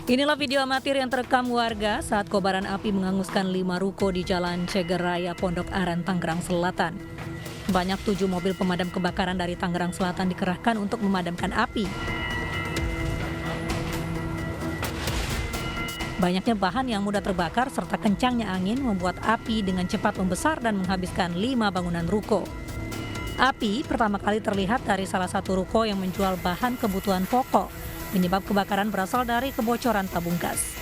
Inilah video amatir yang terekam warga saat kobaran api menghanguskan 5 ruko di Jalan Ceger Raya, Pondok Aren, Tangerang Selatan. Banyak 7 mobil pemadam kebakaran dari Tangerang Selatan dikerahkan untuk memadamkan api. Banyaknya bahan yang mudah terbakar serta kencangnya angin membuat api dengan cepat membesar dan menghabiskan 5 bangunan ruko. Api pertama kali terlihat dari salah satu ruko yang menjual bahan kebutuhan pokok. Penyebab kebakaran berasal dari kebocoran tabung gas.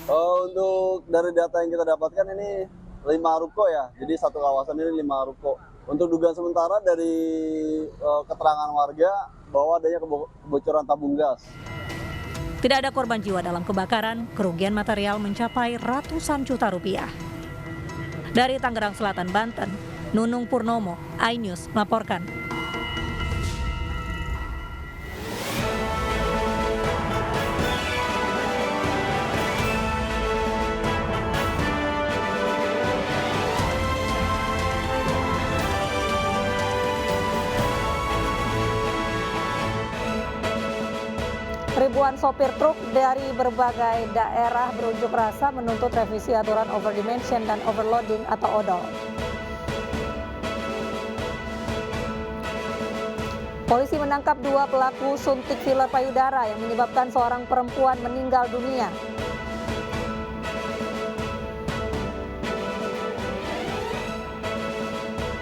Untuk dari data yang kita dapatkan ini 5 ruko ya, jadi satu kawasan ini 5 ruko. Untuk dugaan sementara dari keterangan warga bahwa adanya kebocoran tabung gas. Tidak ada korban jiwa dalam kebakaran, kerugian material mencapai ratusan juta rupiah. Dari Tangerang Selatan, Banten, Nunung Purnomo, iNews melaporkan. Ribuan sopir truk dari berbagai daerah berunjuk rasa menuntut revisi aturan overdimension dan overloading atau ODOL. Polisi menangkap 2 pelaku suntik filler payudara yang menyebabkan seorang perempuan meninggal dunia.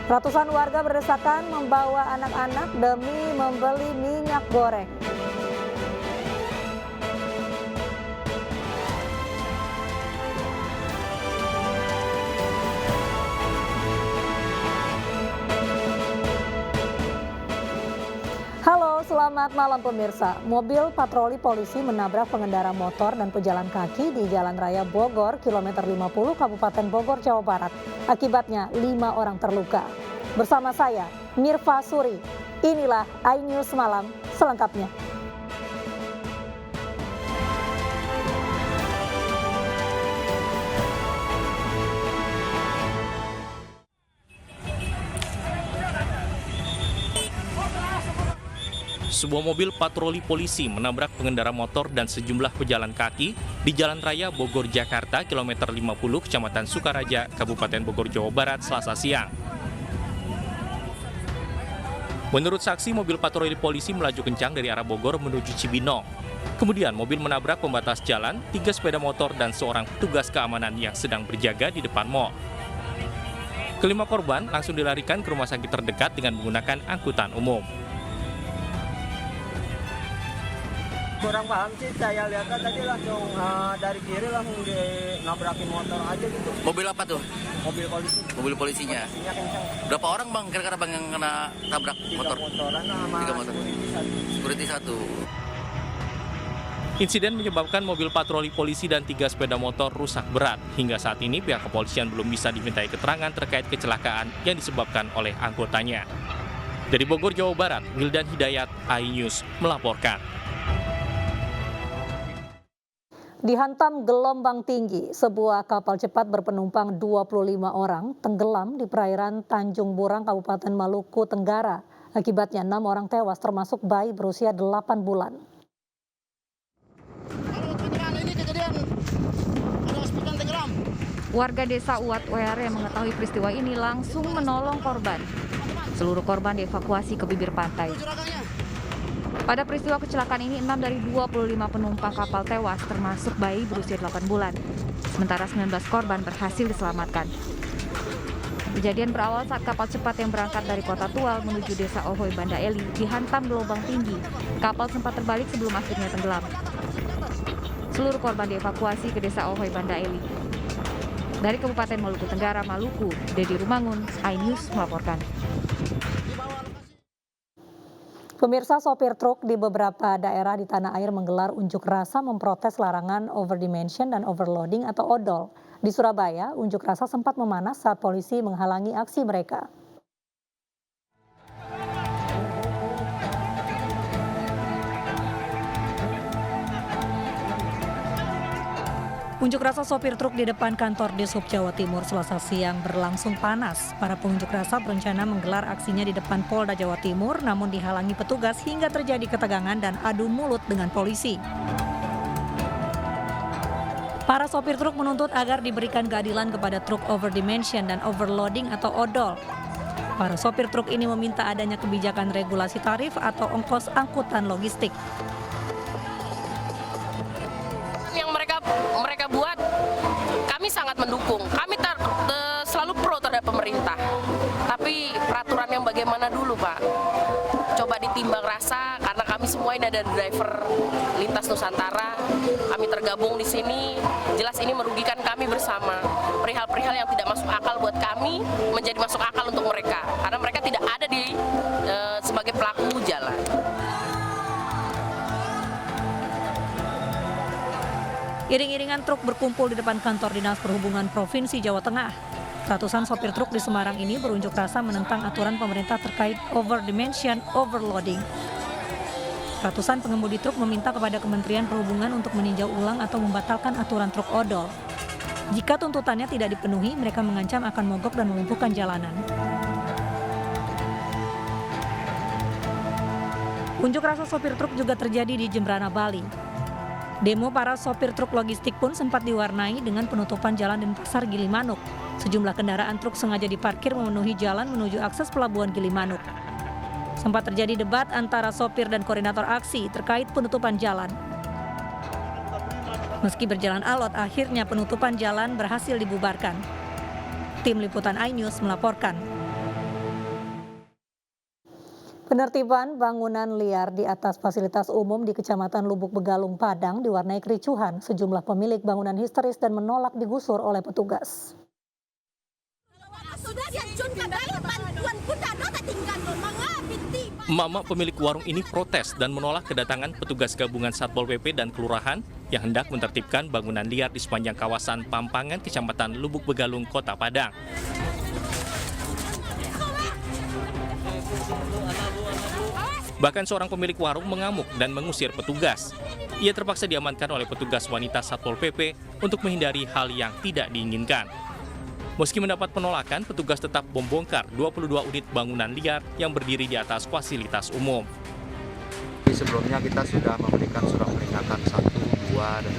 Ratusan warga berdesakan membawa anak-anak demi membeli minyak goreng. Halo, selamat malam pemirsa. Mobil patroli polisi menabrak pengendara motor dan pejalan kaki di Jalan Raya Bogor, kilometer 50, Kabupaten Bogor, Jawa Barat. Akibatnya 5 orang terluka. Bersama saya, Mirva Suri. Inilah iNews Malam selengkapnya. Sebuah mobil patroli polisi menabrak pengendara motor dan sejumlah pejalan kaki di Jalan Raya Bogor, Jakarta, kilometer 50, Kecamatan Sukaraja, Kabupaten Bogor, Jawa Barat, Selasa siang. Menurut saksi, mobil patroli polisi melaju kencang dari arah Bogor menuju Cibinong. Kemudian mobil menabrak pembatas jalan, 3 sepeda motor dan seorang petugas keamanan yang sedang berjaga di depan mal. Kelima korban langsung dilarikan ke rumah sakit terdekat dengan menggunakan angkutan umum. Kurang paham sih, saya lihat tadi langsung dari kiri langsung nabrakin motor aja gitu. Mobil apa tuh? Mobil polisi. Mobil polisinya. Polisinya kencang. Berapa orang bang kira-kira bang yang kena tabrak 3 motor? motoran sama 3 motor. Security 1. Insiden menyebabkan mobil patroli polisi dan 3 sepeda motor rusak berat. Hingga saat ini pihak kepolisian belum bisa dimintai keterangan terkait kecelakaan yang disebabkan oleh anggotanya. Dari Bogor, Jawa Barat, Wildan Hidayat, iNews melaporkan. Dihantam gelombang tinggi, sebuah kapal cepat berpenumpang 25 orang tenggelam di perairan Tanjung Burang, Kabupaten Maluku Tenggara. Akibatnya 6 orang tewas termasuk bayi berusia 8 bulan. Warga desa Uat Wear yang mengetahui peristiwa ini langsung menolong korban. Seluruh korban dievakuasi ke bibir pantai. Pada peristiwa kecelakaan ini, 6 dari 25 penumpang kapal tewas, termasuk bayi berusia 8 bulan. Sementara 19 korban berhasil diselamatkan. Kejadian berawal saat kapal cepat yang berangkat dari Kota Tual menuju Desa Ohoy, Banda Eli dihantam gelombang tinggi. Kapal sempat terbalik sebelum akhirnya tenggelam. Seluruh korban dievakuasi ke Desa Ohoy, Banda Eli. Dari Kabupaten Maluku Tenggara, Maluku, Dedi Rumangun, iNews melaporkan. Pemirsa, sopir truk di beberapa daerah di tanah air menggelar unjuk rasa memprotes larangan overdimension dan overloading atau ODOL. Di Surabaya, unjuk rasa sempat memanas saat polisi menghalangi aksi mereka. Unjuk rasa sopir truk di depan kantor Dishub Jawa Timur Selasa siang berlangsung panas. Para pengunjuk rasa berencana menggelar aksinya di depan Polda Jawa Timur, namun dihalangi petugas hingga terjadi ketegangan dan adu mulut dengan polisi. Para sopir truk menuntut agar diberikan keadilan kepada truk overdimension dan overloading atau odol. Para sopir truk ini meminta adanya kebijakan regulasi tarif atau ongkos angkutan logistik. Yang mereka buat, kami sangat mendukung. Kami selalu pro terhadap pemerintah. Tapi peraturan yang bagaimana dulu, Pak? Coba ditimbang rasa, karena kami semua ini ada driver lintas Nusantara. Kami tergabung di sini, jelas ini merugikan kami bersama. Perihal-perihal yang tidak masuk akal buat kami menjadi masuk akal untuk mereka, karena mereka tidak ada sebagai pelaku jalan. Iring-iringan truk berkumpul di depan kantor Dinas Perhubungan Provinsi Jawa Tengah. Ratusan sopir truk di Semarang ini berunjuk rasa menentang aturan pemerintah terkait overdimension overloading. Ratusan pengemudi truk meminta kepada Kementerian Perhubungan untuk meninjau ulang atau membatalkan aturan truk odol. Jika tuntutannya tidak dipenuhi, mereka mengancam akan mogok dan melumpuhkan jalanan. Unjuk rasa sopir truk juga terjadi di Jembrana, Bali. Demo para sopir truk logistik pun sempat diwarnai dengan penutupan jalan Denpasar Gilimanuk. Sejumlah kendaraan truk sengaja diparkir memenuhi jalan menuju akses pelabuhan Gilimanuk. Sempat terjadi debat antara sopir dan koordinator aksi terkait penutupan jalan. Meski berjalan alot, akhirnya penutupan jalan berhasil dibubarkan. Tim Liputan iNews melaporkan. Penertiban bangunan liar di atas fasilitas umum di Kecamatan Lubuk Begalung, Padang diwarnai kericuhan. Sejumlah pemilik bangunan histeris dan menolak digusur oleh petugas. Emak-emak pemilik warung ini protes dan menolak kedatangan petugas gabungan Satpol PP dan Kelurahan yang hendak menertibkan bangunan liar di sepanjang kawasan Pampangan, Kecamatan Lubuk Begalung, Kota Padang. Bahkan seorang pemilik warung mengamuk dan mengusir petugas. Ia terpaksa diamankan oleh petugas wanita Satpol PP untuk menghindari hal yang tidak diinginkan. Meski mendapat penolakan, petugas tetap membongkar 22 unit bangunan liar yang berdiri di atas fasilitas umum. Sebelumnya kita sudah memberikan surat peringatan 1, 2, dan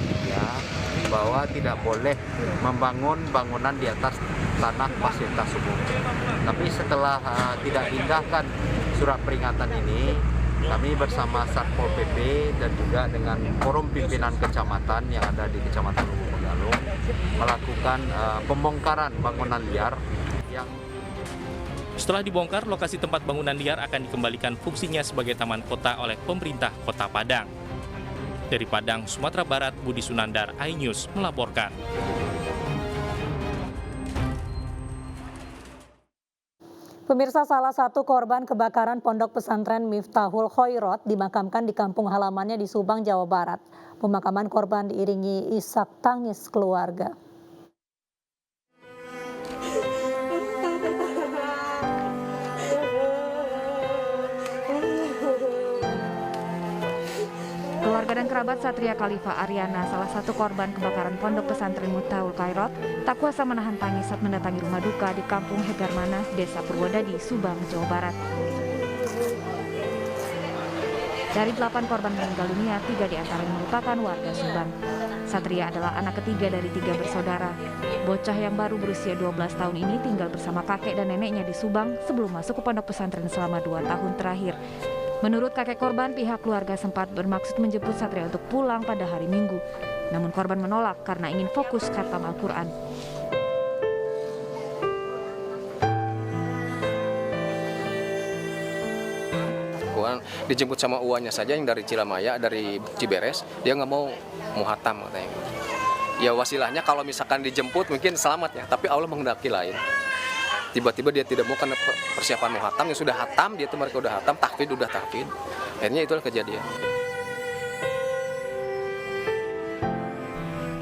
3 bahwa tidak boleh membangun bangunan di atas tanah fasilitas umum. Tapi setelah tidak diindahkan surat peringatan ini, kami bersama Satpol PP dan juga dengan forum pimpinan kecamatan yang ada di Kecamatan Lubuk Begalung melakukan pembongkaran bangunan liar yang Setelah dibongkar, lokasi tempat bangunan liar akan dikembalikan fungsinya sebagai taman kota oleh pemerintah Kota Padang. Dari Padang, Sumatera Barat, Budi Sunandar, iNews melaporkan. Pemirsa, salah satu korban kebakaran Pondok Pesantren Miftahul Khoirot dimakamkan di kampung halamannya di Subang, Jawa Barat. Pemakaman korban diiringi isak tangis keluarga. Keluarga dan kerabat Satria Khalifa Aryana, salah satu korban kebakaran Pondok Pesantren Miftahul Khoirot, tak kuasa menahan tangis saat mendatangi rumah duka di Kampung Hegarmanas, Desa Purwodadi, Subang, Jawa Barat. Dari 8 korban meninggal dunia, 3 diantaranya merupakan warga Subang. Satria adalah anak ketiga dari 3 bersaudara. Bocah yang baru berusia 12 tahun ini tinggal bersama kakek dan neneknya di Subang sebelum masuk ke pondok pesantren selama 2 tahun terakhir. Menurut kakek korban, pihak keluarga sempat bermaksud menjemput Satria untuk pulang pada hari Minggu. Namun korban menolak karena ingin fokus khatam Al-Quran. Dijemput sama uanya saja yang dari Cilamaya, dari Ciberes, dia nggak mau hatam katanya. Ya wasilahnya kalau misalkan dijemput mungkin selamat ya, tapi Allah menghendaki lain. Tiba-tiba dia tidak mau karena persiapan mau hatam, yang sudah hatam, dia tuh mereka udah hatam, tahfidz udah tahfidz. Akhirnya itulah kejadian.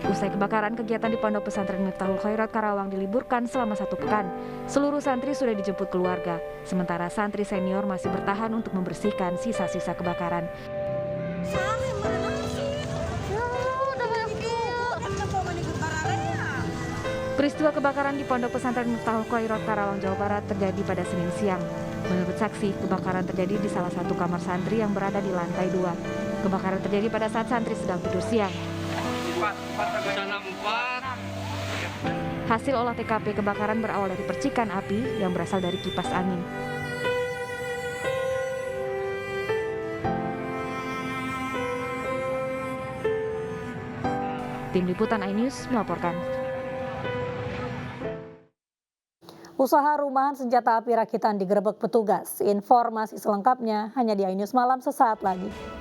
Usai kebakaran, kegiatan di Pondok Pesantren Miftahul Khoirot Karawang diliburkan selama 1 pekan. Seluruh santri sudah dijemput keluarga, sementara santri senior masih bertahan untuk membersihkan sisa-sisa kebakaran. Peristiwa kebakaran di Pondok Pesantren Miftahul Khoirot Karawang, Jawa Barat terjadi pada Senin siang. Menurut saksi, kebakaran terjadi di salah satu kamar santri yang berada di lantai 2. Kebakaran terjadi pada saat santri sedang tidur siang. Hasil olah TKP kebakaran berawal dari percikan api yang berasal dari kipas angin. Tim Liputan iNews melaporkan. Usaha rumahan senjata api rakitan digerebek petugas. Informasi selengkapnya hanya di iNews Malam sesaat lagi.